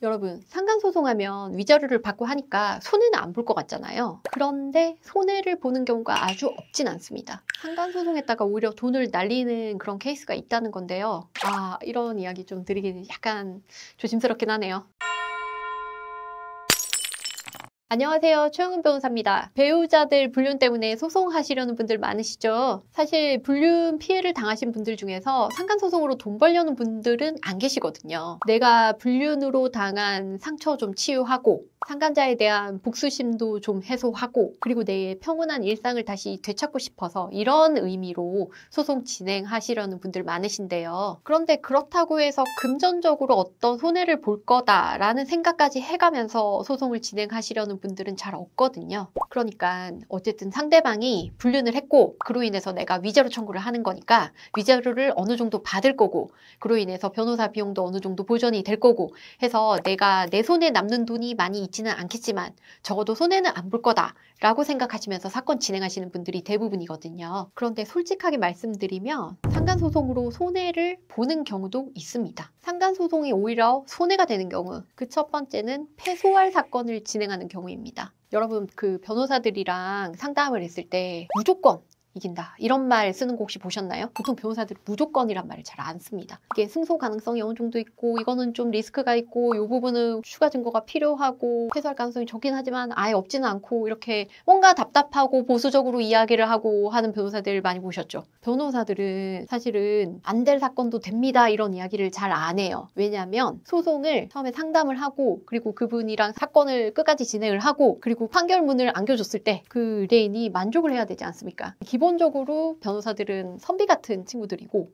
여러분, 상간소송하면 위자료를 받고 하니까 손해는 안 볼 것 같잖아요. 그런데 손해를 보는 경우가 아주 없진 않습니다. 상간소송했다가 오히려 돈을 날리는 그런 케이스가 있다는 건데요. 이런 이야기 좀 드리기는 약간 조심스럽긴 하네요. 안녕하세요. 최영은 변호사입니다. 배우자들 불륜 때문에 소송하시려는 분들 많으시죠? 사실 불륜 피해를 당하신 분들 중에서 상간소송으로 돈 벌려는 분들은 안 계시거든요. 내가 불륜으로 당한 상처 좀 치유하고 상간자에 대한 복수심도 좀 해소하고 그리고 내 평온한 일상을 다시 되찾고 싶어서 이런 의미로 소송 진행하시려는 분들 많으신데요. 그런데 그렇다고 해서 금전적으로 어떤 손해를 볼 거다라는 생각까지 해가면서 소송을 진행하시려는 분들은 잘 없거든요. 그러니까 어쨌든 상대방이 불륜을 했고 그로 인해서 내가 위자료 청구를 하는 거니까 위자료를 어느 정도 받을 거고 그로 인해서 변호사 비용도 어느 정도 보전이 될 거고 해서 내가 내 손에 남는 돈이 많이 있지는 않겠지만 적어도 손해는 안 볼 거다 라고 생각하시면서 사건 진행하시는 분들이 대부분이거든요. 그런데 솔직하게 말씀드리면 상간소송으로 손해를 보는 경우도 있습니다. 상간소송이 오히려 손해가 되는 경우, 그 첫 번째는 패소할 사건을 진행하는 경우입니다. 여러분, 그 변호사들이랑 상담을 했을 때 무조건 이긴다 이런 말 쓰는 거 혹시 보셨나요? 보통 변호사들은 무조건이란 말을 잘 안 씁니다. 이게 승소 가능성이 어느 정도 있고 이거는 좀 리스크가 있고 이 부분은 추가 증거가 필요하고 패소할 가능성이 적긴 하지만 아예 없지는 않고 이렇게 뭔가 답답하고 보수적으로 이야기를 하고 하는 변호사들 많이 보셨죠? 변호사들은 사실은 안 될 사건도 됩니다 이런 이야기를 잘 안 해요. 왜냐하면 소송을 처음에 상담을 하고 그리고 그분이랑 사건을 끝까지 진행을 하고 그리고 판결문을 안겨줬을 때 그 의뢰인이 만족을 해야 되지 않습니까? 기본적으로 변호사들은 선비 같은 친구들이고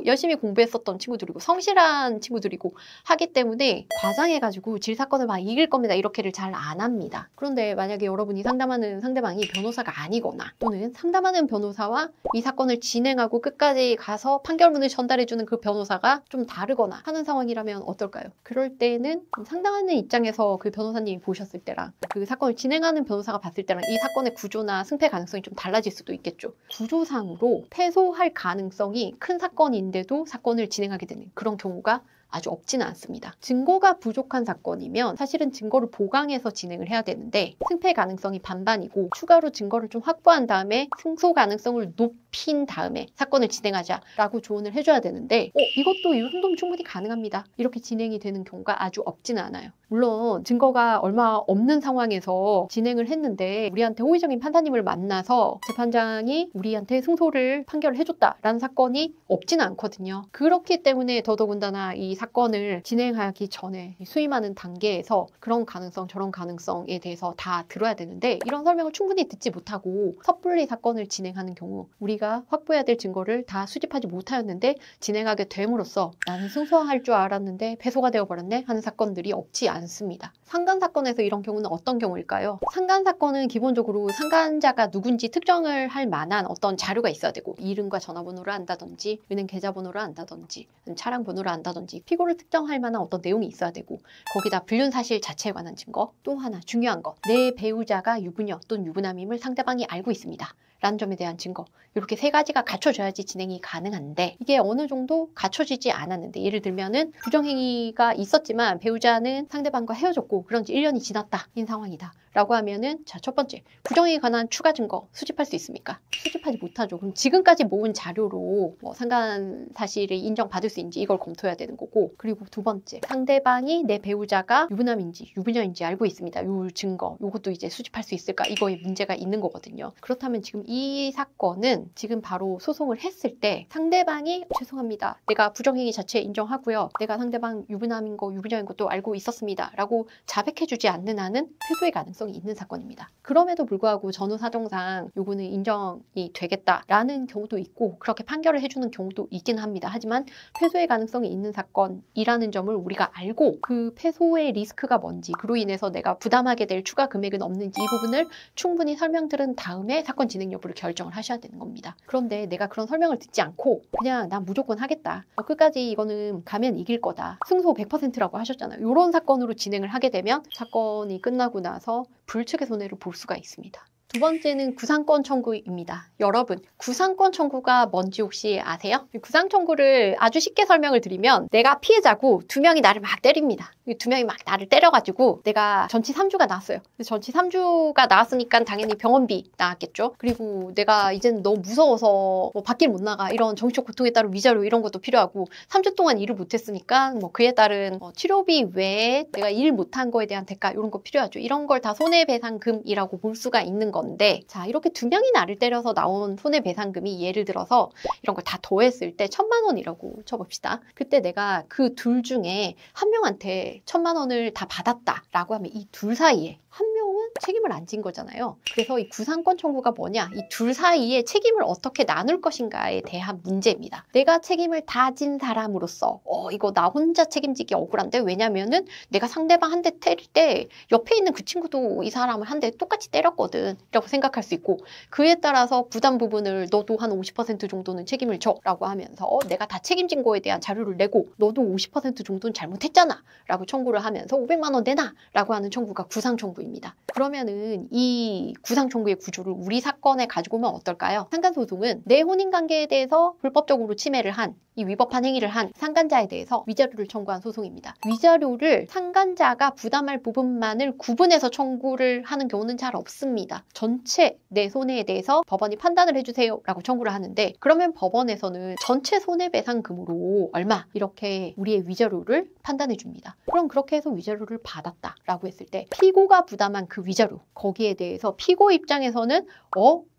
열심히 공부했었던 친구들이고 성실한 친구들이고 하기 때문에 과장해가지고 질사건을 막 이길 겁니다 이렇게를 잘 안 합니다. 그런데 만약에 여러분이 상담하는 상대방이 변호사가 아니거나 또는 상담하는 변호사와 이 사건을 진행하고 끝까지 가서 판결문을 전달해주는 그 변호사가 좀 다르거나 하는 상황이라면 어떨까요? 그럴 때는 상담하는 입장에서 그 변호사님이 보셨을 때랑 그 사건을 진행하는 변호사가 봤을 때랑 이 사건의 구조나 승패 가능성이 좀 달라질 수도 있겠죠. 구조상으로 패소할 가능성이 큰 사건인데도 사건을 진행하게 되는 그런 경우가 아주 없지는 않습니다. 증거가 부족한 사건이면 사실은 증거를 보강해서 진행을 해야 되는데 승패 가능성이 반반이고 추가로 증거를 좀 확보한 다음에 승소 가능성을 높인 다음에 사건을 진행하자라고 조언을 해줘야 되는데 이것도 이 정도면 충분히 가능합니다. 이렇게 진행이 되는 경우가 아주 없지는 않아요. 물론 증거가 얼마 없는 상황에서 진행을 했는데 우리한테 호의적인 판사님을 만나서 재판장이 우리한테 승소를 판결을 해줬다라는 사건이 없지는 않거든요. 그렇기 때문에 더더군다나 이 사건을 진행하기 전에 수임하는 단계에서 그런 가능성 저런 가능성에 대해서 다 들어야 되는데 이런 설명을 충분히 듣지 못하고 섣불리 사건을 진행하는 경우 우리가 확보해야 될 증거를 다 수집하지 못하였는데 진행하게 됨으로써 나는 승소할 줄 알았는데 패소가 되어버렸네 하는 사건들이 없지 않습니다. 상간사건에서 이런 경우는 어떤 경우일까요? 상간사건은 기본적으로 상간자가 누군지 특정을 할 만한 어떤 자료가 있어야 되고 이름과 전화번호를 안다든지 은행 계좌번호를 안다든지 차량 번호를 안다든지 피고를 특정할 만한 어떤 내용이 있어야 되고 거기다 불륜 사실 자체에 관한 증거 또 하나 중요한 거 내 배우자가 유부녀 또는 유부남임을 상대방이 알고 있습니다. 라는 점에 대한 증거 이렇게 세 가지가 갖춰져야지 진행이 가능한데 이게 어느 정도 갖춰지지 않았는데 예를 들면은 부정행위가 있었지만 배우자는 상대방과 헤어졌고 그런 지 1년이 지났다 인 상황이다 라고 하면은 자, 첫 번째 부정행위에 관한 추가 증거 수집할 수 있습니까? 수집하지 못하죠. 그럼 지금까지 모은 자료로 상간 사실을 인정받을 수 있는지 이걸 검토해야 되는 거고 그리고 두 번째 상대방이 내 배우자가 유부남인지 유부녀인지 알고 있습니다. 요 증거 요것도 이제 수집할 수 있을까? 이거에 문제가 있는 거거든요. 그렇다면 지금 이 사건은 지금 바로 소송을 했을 때 상대방이 죄송합니다. 내가 부정행위 자체 인정하고요. 내가 상대방 유부남인 거 유부녀인 것도 알고 있었습니다. 라고 자백해주지 않는 한은 패소의 가능성이 있는 사건입니다. 그럼에도 불구하고 전후 사정상 요거는 인정이 되겠다라는 경우도 있고 그렇게 판결을 해주는 경우도 있긴 합니다. 하지만 패소의 가능성이 있는 사건이라는 점을 우리가 알고 그 패소의 리스크가 뭔지 그로 인해서 내가 부담하게 될 추가 금액은 없는지 이 부분을 충분히 설명드린 다음에 사건 진행 여부를 결정을 하셔야 되는 겁니다. 그런데 내가 그런 설명을 듣지 않고 그냥 난 무조건 하겠다. 끝까지 이거는 가면 이길 거다. 승소 100%라고 하셨잖아요. 이런 사건으로 진행을 하게 되면 사건이 끝나고 나서 불측의 손해를 볼 수가 있습니다. 두 번째는 구상권 청구입니다. 여러분, 구상권 청구가 뭔지 혹시 아세요? 구상 청구를 아주 쉽게 설명을 드리면 내가 피해자고 두 명이 나를 막 때립니다. 두 명이 막 나를 때려가지고 내가 전치 3주가 나왔어요. 전치 3주가 나왔으니까 당연히 병원비 나왔겠죠. 그리고 내가 이제는 너무 무서워서 뭐 밖을 못 나가 이런 정신적 고통에 따른 위자료 이런 것도 필요하고 3주 동안 일을 못했으니까 뭐 그에 따른 치료비 외에 내가 일 못한 거에 대한 대가 이런 거 필요하죠. 이런 걸 다 손해배상금이라고 볼 수가 있는 건데 자 이렇게 두 명이 나를 때려서 나온 손해배상금이 예를 들어서 이런 걸 다 더했을 때 1,000만 원이라고 쳐봅시다. 그때 내가 그 둘 중에 한 명한테 1,000만 원을 다 받았다라고 하면 이 둘 사이에 한 명은 책임을 안 진 거잖아요. 그래서 이 구상권 청구가 뭐냐? 이 둘 사이에 책임을 어떻게 나눌 것인가에 대한 문제입니다. 내가 책임을 다 진 사람으로서 이거 나 혼자 책임지기 억울한데 왜냐면은 내가 상대방 한 대 때릴 때 옆에 있는 그 친구도 이 사람을 한 대 똑같이 때렸거든 라고 생각할 수 있고 그에 따라서 부담 부분을 너도 한 50% 정도는 책임을 져 라고 하면서 내가 다 책임진 거에 대한 자료를 내고 너도 50% 정도는 잘못했잖아 라고 청구를 하면서 500만 원 내놔 라고 하는 청구가 구상 청구입니다. 그러면은 이 구상 청구의 구조를 우리 사건에 가지고 오면 어떨까요? 상간소송은 내 혼인관계에 대해서 불법적으로 침해를 한 이 위법한 행위를 한 상간자에 대해서 위자료를 청구한 소송입니다. 위자료를 상간자가 부담할 부분만을 구분해서 청구를 하는 경우는 잘 없습니다. 전체 내 손해에 대해서 법원이 판단을 해주세요 라고 청구를 하는데 그러면 법원에서는 전체 손해배상금으로 얼마 이렇게 우리의 위자료를 판단해 줍니다. 그럼 그렇게 해서 위자료를 받았다 라고 했을 때 피고가 부담한 그 위자료 거기에 대해서 피고 입장에서는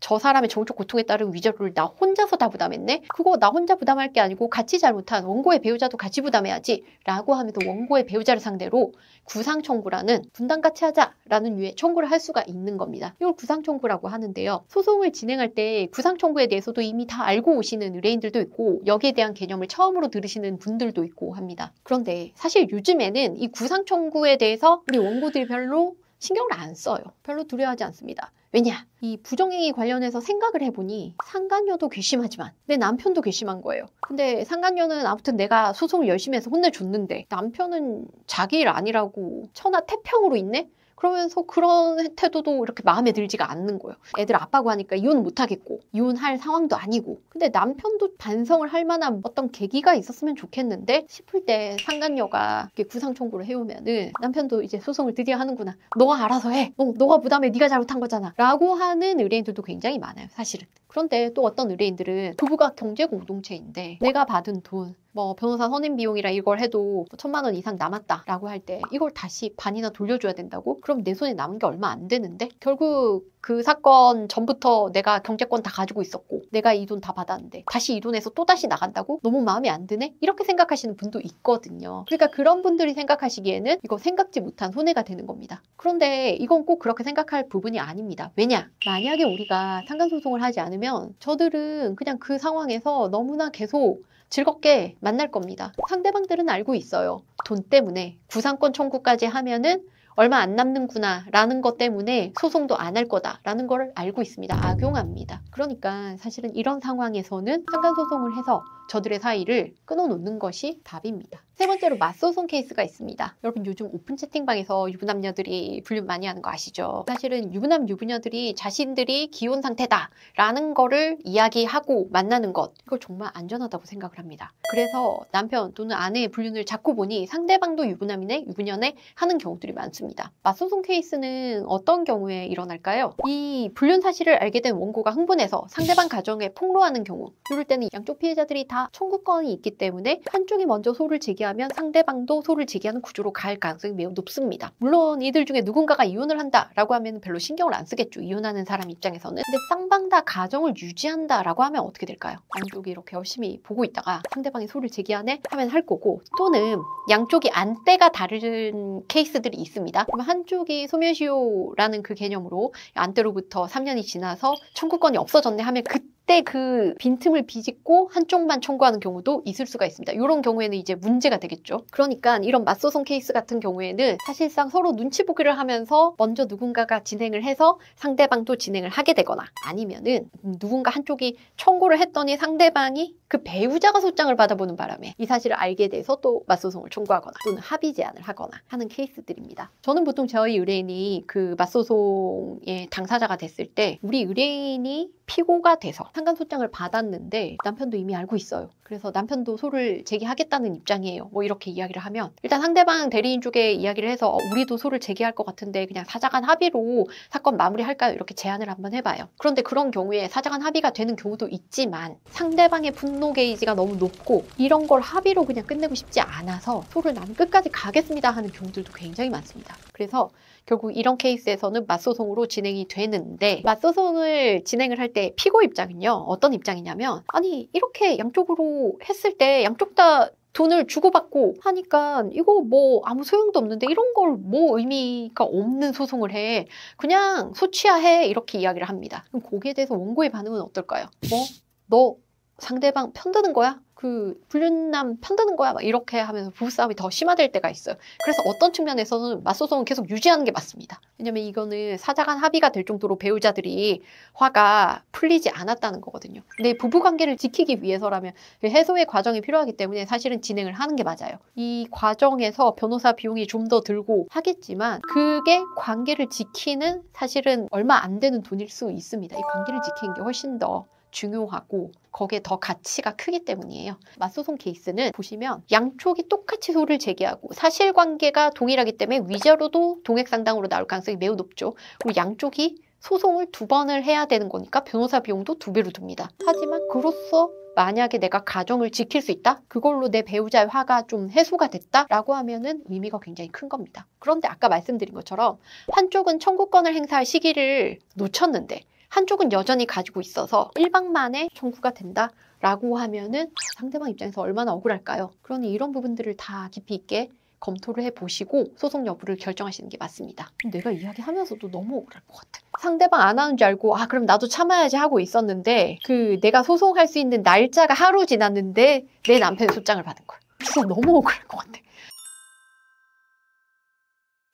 저 사람의 정신적 고통에 따른 위자료를 나 혼자서 다 부담했네? 그거 나 혼자 부담할 게 아니고 같이 잘못한 원고의 배우자도 같이 부담해야지 라고 하면서 원고의 배우자를 상대로 구상청구라는 분담 같이 하자라는 류의 청구를 할 수가 있는 겁니다. 이걸 구상청구라고 하는데요. 소송을 진행할 때 구상청구에 대해서도 이미 다 알고 오시는 의뢰인들도 있고 여기에 대한 개념을 처음으로 들으시는 분들도 있고 합니다. 그런데 사실 요즘에는 이 구상청구에 대해서 우리 원고들이 별로 신경을 안 써요. 별로 두려워하지 않습니다. 왜냐? 이 부정행위 관련해서 생각을 해보니 상간녀도 괘씸하지만 내 남편도 괘씸한 거예요. 근데 상간녀는 아무튼 내가 소송을 열심히 해서 혼내줬는데 남편은 자기 일 아니라고 천하태평으로 있네? 그러면서 그런 태도도 이렇게 마음에 들지가 않는 거예요. 애들 아빠고 하니까 이혼은 못하겠고 이혼할 상황도 아니고 근데 남편도 반성을 할 만한 어떤 계기가 있었으면 좋겠는데 싶을 때 상간녀가 구상 청구를 해오면은 남편도 이제 소송을 드디어 하는구나. 너가 알아서 해. 너가 부담해. 네가 잘못한 거잖아. 라고 하는 의뢰인들도 굉장히 많아요. 사실은. 그런데 또 어떤 의뢰인들은 부부가 경제공동체인데 내가 받은 돈 변호사 선임 비용이라 이걸 해도 1,000만 원 이상 남았다라고 할 때 이걸 다시 반이나 돌려줘야 된다고? 그럼 내 손에 남은 게 얼마 안 되는데? 결국 그 사건 전부터 내가 경제권 다 가지고 있었고 내가 이 돈 다 받았는데 다시 이 돈에서 또다시 나간다고? 너무 마음에 안 드네? 이렇게 생각하시는 분도 있거든요. 그러니까 그런 분들이 생각하시기에는 이거 생각지 못한 손해가 되는 겁니다. 그런데 이건 꼭 그렇게 생각할 부분이 아닙니다. 왜냐? 만약에 우리가 상간소송을 하지 않으면 저들은 그냥 그 상황에서 너무나 계속 즐겁게 만날 겁니다. 상대방들은 알고 있어요. 돈 때문에 구상권 청구까지 하면은 얼마 안 남는구나 라는 것 때문에 소송도 안 할 거다 라는 걸 알고 있습니다. 악용합니다. 그러니까 사실은 이런 상황에서는 상간소송을 해서 저들의 사이를 끊어놓는 것이 답입니다. 세 번째로 맞소송 케이스가 있습니다. 여러분 요즘 오픈 채팅방에서 유부남녀들이 불륜 많이 하는 거 아시죠? 사실은 유부남 유부녀들이 자신들이 기혼 상태다라는 거를 이야기하고 만나는 것 이걸 정말 안전하다고 생각을 합니다. 그래서 남편 또는 아내의 불륜을 잡고 보니 상대방도 유부남이네 유부녀네 하는 경우들이 많습니다. 맞소송 케이스는 어떤 경우에 일어날까요? 이 불륜 사실을 알게 된 원고가 흥분해서 상대방 가정에 폭로하는 경우 이럴 때는 양쪽 피해자들이 다 청구권이 있기 때문에 한쪽이 먼저 소를 제기하면 상대방도 소를 제기하는 구조로 갈 가능성이 매우 높습니다. 물론 이들 중에 누군가가 이혼을 한다라고 하면 별로 신경을 안 쓰겠죠. 이혼하는 사람 입장에서는. 근데 쌍방 다 가정을 유지한다라고 하면 어떻게 될까요? 양쪽이 이렇게 열심히 보고 있다가 상대방이 소를 제기하네 하면 할 거고 또는 양쪽이 안대가 다른 케이스들이 있습니다. 그럼 한쪽이 소멸시효라는 그 개념으로 안대로부터 3년이 지나서 청구권이 없어졌네 하면 그때 그 빈틈을 비집고 한쪽만 청구하는 경우도 있을 수가 있습니다. 이런 경우에는 이제 문제가 되겠죠. 그러니까 이런 맞소송 케이스 같은 경우에는 사실상 서로 눈치 보기를 하면서 먼저 누군가가 진행을 해서 상대방도 진행을 하게 되거나, 아니면은 누군가 한쪽이 청구를 했더니 상대방이 그 배우자가 소장을 받아보는 바람에 이 사실을 알게 돼서 또 맞소송을 청구하거나 또는 합의 제안을 하거나 하는 케이스들입니다. 저는 보통 저희 의뢰인이 그 맞소송의 당사자가 됐을 때 우리 의뢰인이 피고가 돼서 상간소장을 받았는데 남편도 이미 알고 있어요. 그래서 남편도 소를 제기하겠다는 입장이에요. 뭐 이렇게 이야기를 하면 일단 상대방 대리인 쪽에 이야기를 해서 우리도 소를 제기할 것 같은데 그냥 사자간 합의로 사건 마무리할까요? 이렇게 제안을 한번 해봐요. 그런데 그런 경우에 사자간 합의가 되는 경우도 있지만 상대방의 분노 게이지가 너무 높고 이런 걸 합의로 그냥 끝내고 싶지 않아서 소를 나는 끝까지 가겠습니다 하는 경우들도 굉장히 많습니다. 그래서 결국 이런 케이스에서는 맞소송으로 진행이 되는데, 맞소송을 진행을 할 때 피고 입장은요, 어떤 입장이냐면, 아니 이렇게 양쪽으로 했을 때 양쪽 다 돈을 주고받고 하니까 이거 뭐 아무 소용도 없는데 이런 걸 뭐 의미가 없는 소송을 해, 그냥 소취하해, 이렇게 이야기를 합니다. 그럼 거기에 대해서 원고의 반응은 어떨까요? 뭐? 너 상대방 편드는 거야? 그 불륜남 편드는 거야? 막 이렇게 하면서 부부싸움이 더 심화될 때가 있어요. 그래서 어떤 측면에서는 맞소송은 계속 유지하는 게 맞습니다. 왜냐면 이거는 사자간 합의가 될 정도로 배우자들이 화가 풀리지 않았다는 거거든요. 근데 부부관계를 지키기 위해서라면 해소의 과정이 필요하기 때문에 사실은 진행을 하는 게 맞아요. 이 과정에서 변호사 비용이 좀 더 들고 하겠지만 그게 관계를 지키는 사실은 얼마 안 되는 돈일 수 있습니다. 이 관계를 지키는 게 훨씬 더 중요하고 거기에 더 가치가 크기 때문이에요. 맞소송 케이스는 보시면 양쪽이 똑같이 소를 제기하고 사실관계가 동일하기 때문에 위자료도 동액상당으로 나올 가능성이 매우 높죠. 그리고 양쪽이 소송을 2번을 해야 되는 거니까 변호사 비용도 2배로 듭니다. 하지만 그로써 만약에 내가 가정을 지킬 수 있다? 그걸로 내 배우자의 화가 좀 해소가 됐다라고 하면은 의미가 굉장히 큰 겁니다. 그런데 아까 말씀드린 것처럼 한쪽은 청구권을 행사할 시기를 놓쳤는데 한쪽은 여전히 가지고 있어서 1박 만에 청구가 된다라고 하면은 상대방 입장에서 얼마나 억울할까요? 그러니 이런 부분들을 다 깊이 있게 검토를 해보시고 소송 여부를 결정하시는 게 맞습니다. 내가 이야기하면서도 너무 억울할 것 같아. 상대방 안 하는 줄 알고 그럼 나도 참아야지 하고 있었는데 그 내가 소송할 수 있는 날짜가 하루 지났는데 내 남편이 소장을 받은 거야. 그래서 너무 억울할 것 같아.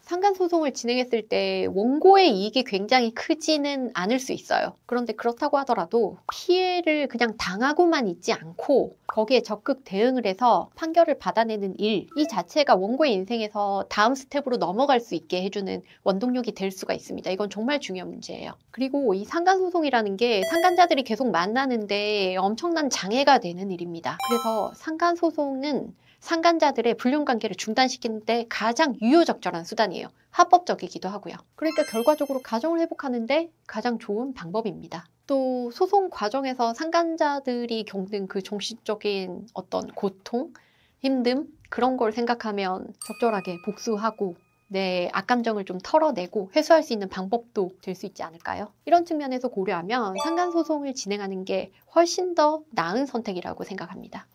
상간소송을 진행했을 때 원고의 이익이 굉장히 크지는 않을 수 있어요. 그런데 그렇다고 하더라도 피해를 그냥 당하고만 있지 않고 거기에 적극 대응을 해서 판결을 받아내는 일, 이 자체가 원고의 인생에서 다음 스텝으로 넘어갈 수 있게 해주는 원동력이 될 수가 있습니다. 이건 정말 중요한 문제예요. 그리고 이 상간소송이라는 게 상간자들이 계속 만나는데 엄청난 장애가 되는 일입니다. 그래서 상간소송은 상간자들의 불륜관계를 중단시키는데 가장 유효적절한 수단이에요. 합법적이기도 하고요. 그러니까 결과적으로 가정을 회복하는데 가장 좋은 방법입니다. 또 소송 과정에서 상간자들이 겪는 그 정신적인 어떤 고통, 힘듦, 그런 걸 생각하면 적절하게 복수하고 내 악감정을 좀 털어내고 해소할 수 있는 방법도 될 수 있지 않을까요? 이런 측면에서 고려하면 상간소송을 진행하는 게 훨씬 더 나은 선택이라고 생각합니다.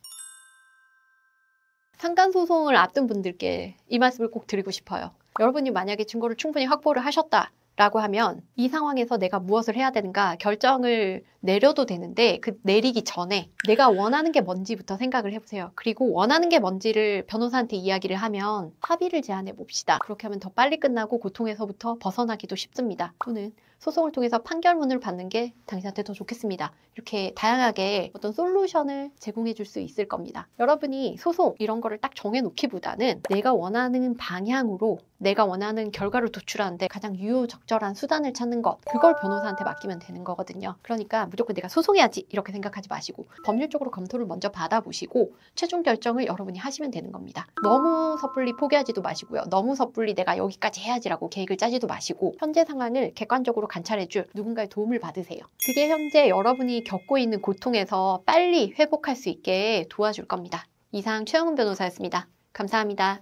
상간소송을 앞둔 분들께 이 말씀을 꼭 드리고 싶어요. 여러분이 만약에 증거를 충분히 확보를 하셨다라고 하면 이 상황에서 내가 무엇을 해야 되는가 결정을 내려도 되는데 그 내리기 전에 내가 원하는 게 뭔지부터 생각을 해보세요. 그리고 원하는 게 뭔지를 변호사한테 이야기를 하면 합의를 제안해 봅시다. 그렇게 하면 더 빨리 끝나고 고통에서부터 벗어나기도 쉽습니다. 또는 소송을 통해서 판결문을 받는 게 당신한테 더 좋겠습니다. 이렇게 다양하게 어떤 솔루션을 제공해 줄 수 있을 겁니다. 여러분이 소송 이런 거를 딱 정해놓기보다는 내가 원하는 방향으로 내가 원하는 결과를 도출하는데 가장 유효적절한 수단을 찾는 것, 그걸 변호사한테 맡기면 되는 거거든요. 그러니까 무조건 내가 소송해야지 이렇게 생각하지 마시고 법률적으로 검토를 먼저 받아보시고 최종 결정을 여러분이 하시면 되는 겁니다. 너무 섣불리 포기하지도 마시고요. 너무 섣불리 내가 여기까지 해야지라고 계획을 짜지도 마시고 현재 상황을 객관적으로 관찰해줄 누군가의 도움을 받으세요. 그게 현재 여러분이 겪고 있는 고통에서 빨리 회복할 수 있게 도와줄 겁니다. 이상 최영은 변호사였습니다. 감사합니다.